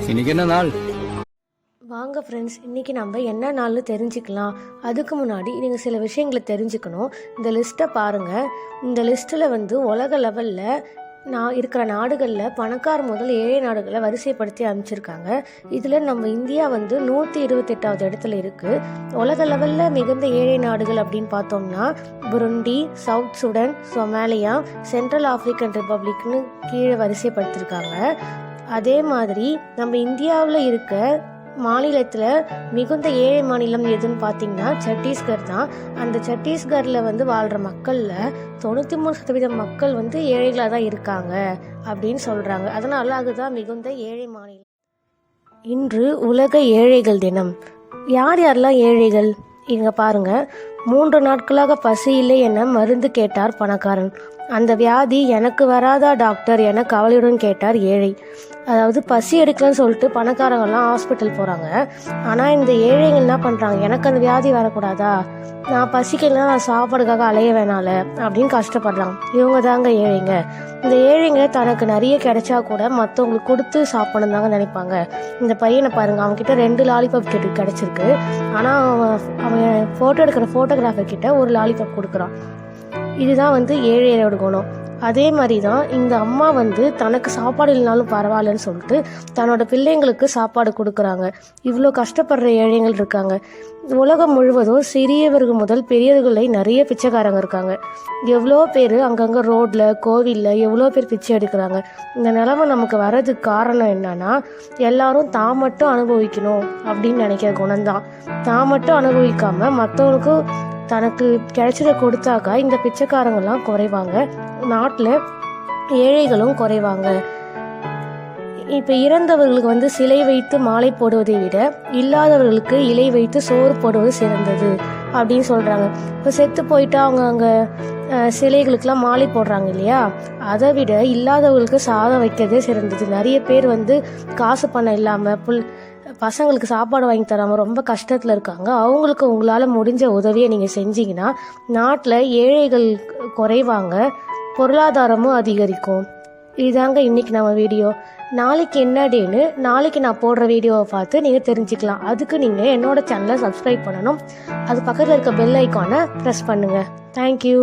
இன்னைக்கு என்ன நாள்? வாங்க ஃப்ரெண்ட்ஸ், இன்றைக்கி நம்ம என்ன நாள்னு தெரிஞ்சுக்கலாம். அதுக்கு முன்னாடி நீங்கள் சில விஷயங்களை தெரிஞ்சுக்கணும். இந்த லிஸ்ட்டை பாருங்கள். இந்த லிஸ்ட்டில் வந்து உலக லெவலில் இருக்கிற நாடுகளில் பணக்கார முதல் ஏழை நாடுகளை வரிசைப்படுத்தி அமைச்சிருக்காங்க. இதில் நம்ம இந்தியா வந்து 128வது இடத்துல இருக்குது. உலக லெவலில் மிகுந்த ஏழை நாடுகள் அப்படின்னு பார்த்தோம்னா Burundi, South Sudan, Somalia, Central African ரிப்பப்ளிக்னு கீழே வரிசைப்படுத்திருக்காங்க. அதே மாதிரி நம்ம இந்தியாவில் இருக்க மாநிலத்தில் மிகுந்த ஏழை மாநிலம் எதுன்னு பார்த்தீங்கன்னா சத்தீஸ்கர் தான். அந்த சத்தீஸ்கரில் வந்து வாழ்கிற மக்களில் 93% மக்கள் வந்து ஏழைகளாக தான் இருக்காங்க அப்படின்னு சொல்கிறாங்க. அதனால் அதுதான் மிகுந்த ஏழை மாநிலம். இன்று உலக ஏழைகள் தினம். யார் யாரெல்லாம் ஏழைகள்? இங்கே பாருங்கள். 3 நாட்களாக பசி இல்லை என மருந்து கேட்டார் பணக்காரன். அந்த வியாதி எனக்கு வராதா டாக்டர் என கவலையுடன் கேட்டார் ஏழை. அதாவது பசி எடுக்கலன்னு சொல்லிட்டு பணக்காரங்கெல்லாம் ஹாஸ்பிட்டல் போகிறாங்க. ஆனால் இந்த ஏழைங்க என்ன பண்ணுறாங்க, எனக்கு அந்த வியாதி வரக்கூடாதா, நான் பசிக்கலைன்னா நான் சாப்பாடுக்காக அலைய வேணால அப்படின்னு கஷ்டப்படுறாங்க. இவங்க தாங்க ஏழைங்க. இந்த ஏழைங்க தனக்கு நிறைய கிடைச்சா கூட மற்றவங்களுக்கு கொடுத்து சாப்பிடணும் தாங்க நினைப்பாங்க. இந்த பையனை பாருங்கள், அவன்கிட்ட 2 லாலிபாப் கிடைச்சிருக்கு. ஆனால் அவன் ஃபோட்டோ எடுக்கிற ஃபோட்டோகிராஃபர் கிட்ட ஒரு லாலிபாப் கொடுக்குறான். இதுதான் வந்து ஏழையோட குணம். அதே மாதிரி தான் இந்த அம்மா வந்து தனக்கு சாப்பாடு இல்லைனாலும் பரவாயில்லன்னு சொல்லிட்டு தன்னோட பிள்ளைங்களுக்கு சாப்பாடு கொடுக்குறாங்க. இவ்வளோ கஷ்டப்படுற ஏழைகள் இருக்காங்க. உலகம் முழுவதும் சிறியவர்கள் முதல் பெரியவர்களை நிறைய பிச்சைக்காரங்க இருக்காங்க. எவ்வளோ பேர் அங்கங்கே ரோட்டில், கோவிலில் எவ்வளோ பேர் பிச்சை எடுக்கிறாங்க. இந்த நிலைமை நமக்கு வர்றதுக்கு காரணம் என்னன்னா, எல்லாரும் தான் மட்டும் அனுபவிக்கணும் அப்படின்னு நினைக்கிற குணம்தான். தான் மட்டும் அனுபவிக்காமல் மற்றவங்களுக்கும் தனக்கு கிடைச்சதை கொடுத்தாக்கா இந்த பிச்சைக்காரங்கெல்லாம் குறைவாங்க, நாட்டில் ஏழைகளும் குறைவாங்க. இப்போ இறந்தவர்களுக்கு வந்து சிலை வைத்து மாலை போடுவதை விட இல்லாதவர்களுக்கு இலை வைத்து சோறு போடுவது சிறந்தது அப்படின்னு சொல்கிறாங்க. இப்போ செத்து போயிட்டா அவங்க அங்கே சிலைகளுக்கெல்லாம் மாலை போடுறாங்க இல்லையா, அதை விட இல்லாதவர்களுக்கு சாதம் வைக்கிறதே சிறந்தது. நிறைய பேர் வந்து காசு பணம் இல்லாமல் பசங்களுக்கு சாப்பாடு வாங்கி தராமல் ரொம்ப கஷ்டத்தில் இருக்காங்க. அவங்களுக்கு உங்களால் முடிஞ்ச உதவியை நீங்கள் செஞ்சீங்கன்னா நாட்டில் ஏழைகள் குறைவாங்க, பொருளாதாரமும் அதிகரிக்கும். இதுதாங்க இன்றைக்கி நம்ம வீடியோ. நாளைக்கு என்ன டேன்னு நாளைக்கு நான் போடுற வீடியோவை பார்த்து நீங்கள் தெரிஞ்சுக்கலாம். அதுக்கு நீங்கள் என்னோட சேனலை சப்ஸ்கிரைப் பண்ணணும். அது பக்கத்தில் இருக்க பெல் ஐக்கானை ப்ரெஸ் பண்ணுங்கள். தேங்க்யூ.